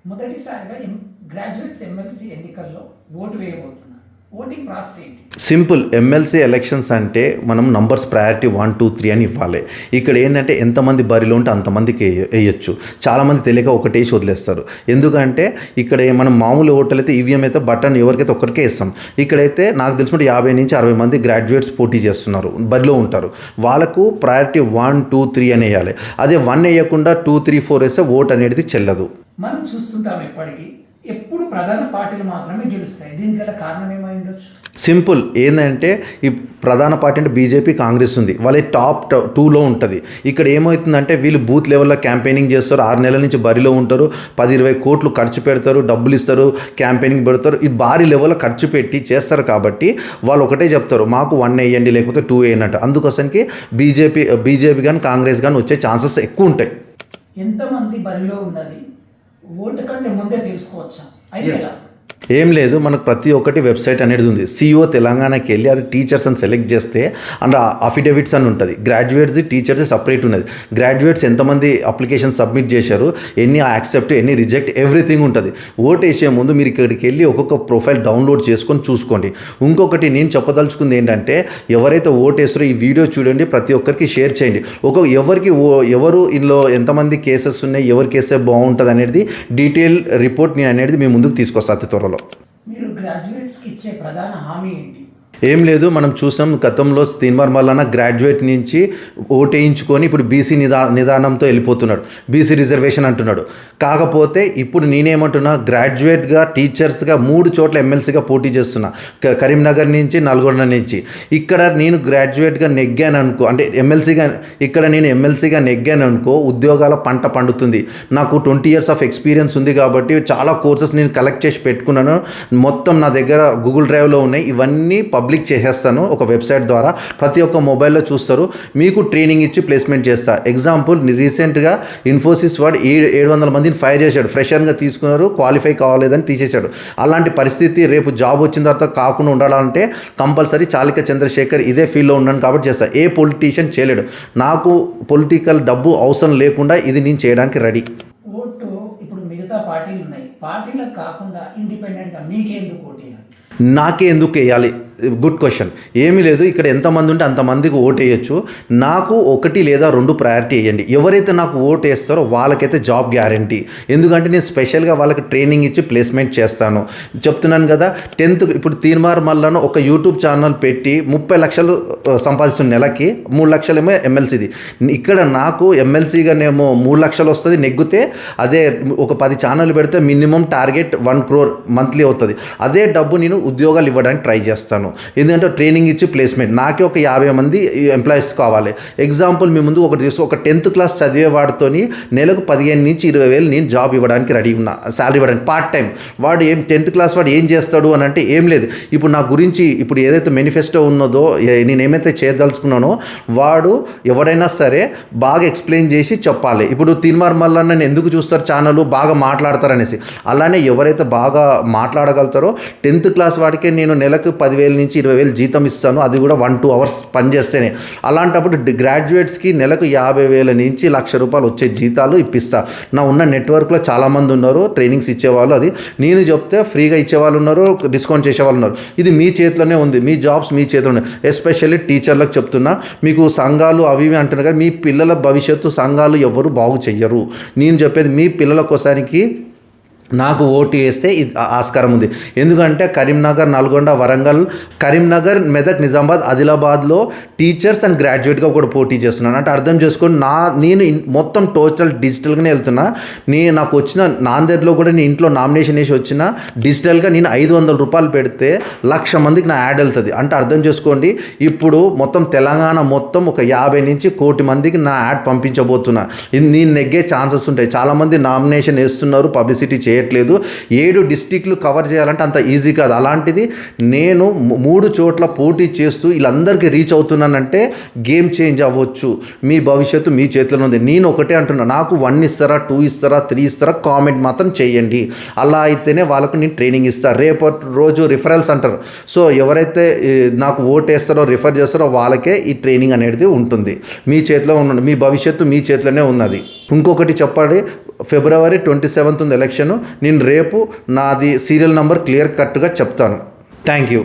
మొదటిసారిగా graduates MLC ఎన్నికల్లో vote వేయబోతున్నారు. Voting process ఏంటి? సింపుల్. ఎమ్మెల్సీ ఎలక్షన్స్ అంటే మనం నంబర్స్ ప్రయారిటీ 1, 2, 3 అని ఇవ్వాలి. ఇక్కడ ఏంటంటే ఎంతమంది బరిలో ఉంటే అంతమందికి వేయచ్చు. చాలామంది తెలియక ఒకటేసి వదిలేస్తారు. ఎందుకంటే ఇక్కడ మనం మామూలు ఓట్లు అయితే ఈవీఎం అయితే బటన్ ఎవరికైతే ఒక్కరికే ఇస్తాం. ఇక్కడైతే నాకు తెలిసినట్టు 50 నుంచి 60 మంది గ్రాడ్యుయేట్స్ పోటీ చేస్తున్నారు, బరిలో ఉంటారు. వాళ్ళకు ప్రయారిటీ 1, 2, 3 అని వేయాలి. అదే 1 వేయకుండా 2, 3, 4 వేస్తే ఓట్ అనేది చెల్లదు. మనం చూస్తుంటాం ఎప్పుడు ప్రధాన పార్టీలు మాత్రమే గెలుస్తాయి. దీనికి గల కారణం ఏమై ఉండొచ్చు? సింపుల్. ఏంటంటే ఈ ప్రధాన పార్టీ అంటే బీజేపీ, కాంగ్రెస్ ఉంది. వాళ్ళ టాప్ 2లో ఉంటుంది. ఇక్కడ ఏమవుతుందంటే వీళ్ళు బూత్ లెవెల్లో క్యాంపెయినింగ్ చేస్తారు. 6 నెలల నుంచి బరిలో ఉంటారు. 10-20 కోట్లు ఖర్చు పెడతారు, డబ్బులు ఇస్తారు, క్యాంపెయినింగ్ పెడతారు. ఈ భారీ లెవెల్లో ఖర్చు పెట్టి చేస్తారు. కాబట్టి వాళ్ళు ఒకటే చెప్తారు, మాకు 1 వేయండి లేకపోతే 2 వేయండి అంట. అందుకోసానికి బీజేపీ కానీ కాంగ్రెస్ కానీ వచ్చే ఛాన్సెస్ ఎక్కువ ఉంటాయి. ఎంతమంది బరిలో ఉన్నది ఓటు కంటే ముందే తెలుసుకోవచ్చా? అయితే ఏం లేదు, మనకు ప్రతి ఒక్కటి వెబ్సైట్ అనేది ఉంది. సిఓ తెలంగాణకి వెళ్ళి అది టీచర్స్ అని సెలెక్ట్ చేస్తే అందులో అఫిడవిట్స్ అని ఉంటుంది. గ్రాడ్యుయేట్స్ది టీచర్స్ది సపరేట్ ఉన్నది. గ్రాడ్యుయేట్స్ ఎంతమంది అప్లికేషన్ సబ్మిట్ చేశారు, ఎన్ని యాక్సెప్ట్, ఎన్ని రిజెక్ట్, ఎవ్రీథింగ్ ఉంటుంది. ఓటు వేసే ముందు మీరు ఇక్కడికి వెళ్ళి ఒక్కొక్క ప్రొఫైల్ డౌన్లోడ్ చేసుకొని చూసుకోండి. ఇంకొకటి నేను చెప్పదలుచుకుంది ఏంటంటే, ఎవరైతే ఓటు వేస్తారో ఈ వీడియో చూడండి, ప్రతి ఒక్కరికి షేర్ చేయండి. ఎవరు ఇందులో ఎంతమంది కేసెస్ ఉన్నాయి, ఎవరి కేసే బాగుంటుంది అనేది డీటెయిల్ రిపోర్ట్ నేను అనేది మీ ముందుకు తీసుకొస్తాను అతి త్వరలో. మీరు గ్రాడ్యుయేట్స్కి ఇచ్చే ప్రధాన హామీ ఏంటి? ఏం లేదు, మనం చూసాం గతంలో తీన్మార్ మల్లన్న గ్రాడ్యుయేట్ నుంచి ఓటేయించుకొని ఇప్పుడు బీసీ నిదానంతో వెళ్ళిపోతున్నాడు. బీసీ రిజర్వేషన్ అంటున్నాడు. కాకపోతే ఇప్పుడు నేనేమంటున్నా, గ్రాడ్యుయేట్గా టీచర్స్గా 3 చోట్ల ఎమ్మెల్సీగా పోటీ చేస్తున్నా. కరీంనగర్ నుంచి, నల్గొండ నుంచి. ఇక్కడ నేను గ్రాడ్యుయేట్గా నెగ్గాను అనుకో, అంటే ఎమ్మెల్సీగా నెగ్గాను అనుకో, ఉద్యోగాల పంట పండుతుంది. నాకు 20 years ఆఫ్ ఎక్స్పీరియన్స్ ఉంది కాబట్టి చాలా కోర్సెస్ నేను కలెక్ట్ చేసి పెట్టుకున్నాను. మొత్తం నా దగ్గర గూగుల్ డ్రైవ్లో ఉన్నాయి. ఇవన్నీ పబ్లిక్ చేసేస్తాను ఒక వెబ్సైట్ ద్వారా. ప్రతి ఒక్క మొబైల్లో చూస్తారు. మీకు ట్రైనింగ్ ఇచ్చి ప్లేస్మెంట్ చేస్తా. ఎగ్జాంపుల్, రీసెంట్గా ఇన్ఫోసిస్ వాడు 700 మందిని ఫైర్ చేశాడు. ఫ్రెషర్గా తీసుకున్నారు, క్వాలిఫై కావాలేదని తీసేశాడు. అలాంటి పరిస్థితి రేపు జాబ్ వచ్చిన తర్వాత కాకుండా ఉండాలంటే కంపల్సరీ చాళిక చంద్రశేఖర్ ఇదే ఫీల్డ్లో ఉన్నాను కాబట్టి చేస్తా. ఏ పొలిటీషియన్ చేయలేడు. నాకు పొలిటికల్ డబ్బు అవసరం లేకుండా ఇది నేను చేయడానికి రెడీ. ఓటు ఇప్పుడు మిగతా పార్టీలు ఉన్నాయి, పార్టీలకు కాకుండా ఇండిపెండెంట్గా మీకే ఎందుకు ఓటు వేయాలి? నాకే ఎందుకు వేయాలి? Good question. ఏమీ లేదు, ఇక్కడ ఎంతమంది ఉంటే అంతమందికి ఓటు వేయచ్చు. నాకు 1 లేదా 2 ప్రయారిటీ వేయండి. ఎవరైతే నాకు ఓటు వేస్తారో వాళ్ళకైతే జాబ్ గ్యారంటీ. ఎందుకంటే నేను స్పెషల్గా వాళ్ళకి ట్రైనింగ్ ఇచ్చి ప్లేస్మెంట్ చేస్తాను. చెప్తున్నాను కదా, 10th ఇప్పుడు తీన్మార్ మల్లన్న ఒక యూట్యూబ్ ఛానల్ పెట్టి 30 లక్షలు సంపాదిస్తున్న నెలకి, 3 లక్షలేమో ఎమ్మెల్సీది. ఇక్కడ నాకు ఎమ్మెల్సీగానేమో 3 లక్షలు వస్తుంది నెగ్గితే. అదే ఒక 10 ఛానల్ పెడితే మినిమం టార్గెట్ 1 crore మంత్లీ అవుతుంది. అదే డబ్బు నేను ఉద్యోగాలు ఇవ్వడానికి ట్రై చేస్తాను. ఎందుకంటే ట్రైనింగ్ ఇచ్చి ప్లేస్మెంట్. నాకే ఒక 50 మంది ఎంప్లాయీస్ కావాలి. ఎగ్జాంపుల్ మీ ముందు ఒకటి తీసుకో, ఒక 10th క్లాస్ చదివే వాడితోని నెలకు 15 నుంచి 20 వేలు నేను జాబ్ ఇవ్వడానికి రెడీ ఉన్నా, శాలరీ ఇవ్వడానికి పార్ట్ టైం. వాడు 10th క్లాస్ వాడు ఏం చేస్తాడు అని అంటే ఏం లేదు. ఇప్పుడు నా గురించి ఇప్పుడు ఏదైతే మేనిఫెస్టో ఉన్నదో, నేను ఏమైతే చేయదలుచుకున్నానో వాడు ఎవరైనా సరే బాగా ఎక్స్ప్లెయిన్ చేసి చెప్పాలి. ఇప్పుడు తీన్మార్ మల్లన్న ఎందుకు చూస్తారు ఛానల్, బాగా మాట్లాడతారనేసి. అలానే ఎవరైతే బాగా మాట్లాడగలుగుతారో 10th క్లాస్ వాడికే నేను నెలకు 10,000 నుంచి 20,000 జీతం ఇస్తాను. అది కూడా 1-2 hours పని చేస్తేనే. అలాంటప్పుడు గ్రాడ్యుయేట్స్కి నెలకు 50,000 నుంచి ₹1,00,000 వచ్చే జీతాలు ఇప్పిస్తా. నా ఉన్న నెట్వర్క్లో చాలామంది ఉన్నారు ట్రైనింగ్స్ ఇచ్చేవాళ్ళు. అది నేను చెప్తే ఫ్రీగా ఇచ్చేవాళ్ళు ఉన్నారు, డిస్కౌంట్ చేసేవాళ్ళు ఉన్నారు. ఇది మీ చేతిలోనే ఉంది. మీ జాబ్స్ మీ చేతిలో ఉన్నాయి. ఎస్పెషల్లీ టీచర్లకు చెప్తున్నా, మీకు సంఘాలు అవి ఇవి అంటున్నారు కానీ మీ పిల్లల భవిష్యత్తు సంఘాలు ఎవరు బాగు చెయ్యరు. నేను చెప్పేది మీ పిల్లల కోసానికి నాకు ఓటు వేస్తే ఆస్కారం ఉంది. ఎందుకంటే కరీంనగర్, నల్గొండ, వరంగల్, కరీంనగర్, మెదక్, నిజామాబాద్, ఆదిలాబాద్లో టీచర్స్ అండ్ గ్రాడ్యుయేట్గా కూడా పోటీ చేస్తున్నాను. అంటే అర్థం చేసుకొని నేను మొత్తం టోటల్ డిజిటల్గానే వెళ్తున్నా. నాకు వచ్చిన నాందేడ్లో కూడా నేను ఇంట్లో నామినేషన్ వేసి వచ్చిన డిజిటల్గా నేను ₹500 పెడితే 1,00,000 మందికి నా యాడ్ వెళ్తుంది. అంటే అర్థం చేసుకోండి, ఇప్పుడు మొత్తం తెలంగాణ మొత్తం ఒక 50 నుంచి 1 కోటి మందికి నా యాడ్ పంపించబోతున్నా. నేను నెగ్గే ఛాన్సెస్ ఉంటాయి. చాలామంది నామినేషన్ వేస్తున్నారు, పబ్లిసిటీ చేయట్లేదు. 7 డిస్ట్రిక్ట్లు కవర్ చేయాలంటే అంత ఈజీ కాదు. అలాంటిది నేను 3 చోట్ల పోటీ చేస్తూ వీళ్ళందరికీ రీచ్ అవుతున్నానంటే గేమ్ చేంజ్ అవ్వచ్చు. మీ భవిష్యత్తు మీ చేతిలో ఉంది. నేను ఒకటే అంటున్నా, నాకు 1 ఇస్తారా, 2 ఇస్తారా, 3 ఇస్తారా, కామెంట్ మాత్రం చేయండి. అలా అయితేనే వాళ్ళకు నేను ట్రైనింగ్ ఇస్తాను. రేపటి రోజు రిఫరల్స్ అంటారు. సో ఎవరైతే నాకు ఓటేస్తారో, రిఫర్ చేస్తారో వాళ్ళకే ఈ ట్రైనింగ్ అనేది ఉంటుంది. మీ చేతిలో ఉన్న మీ భవిష్యత్తు మీ చేతిలోనే ఉన్నది. ఇంకొకటి చెప్పండి, ఫిబ్రవరి 27 ఉంది ఎలక్షన్. నేను రేపు నాది సీరియల్ నెంబర్ క్లియర్ కట్గా చెప్తాను. Thank you.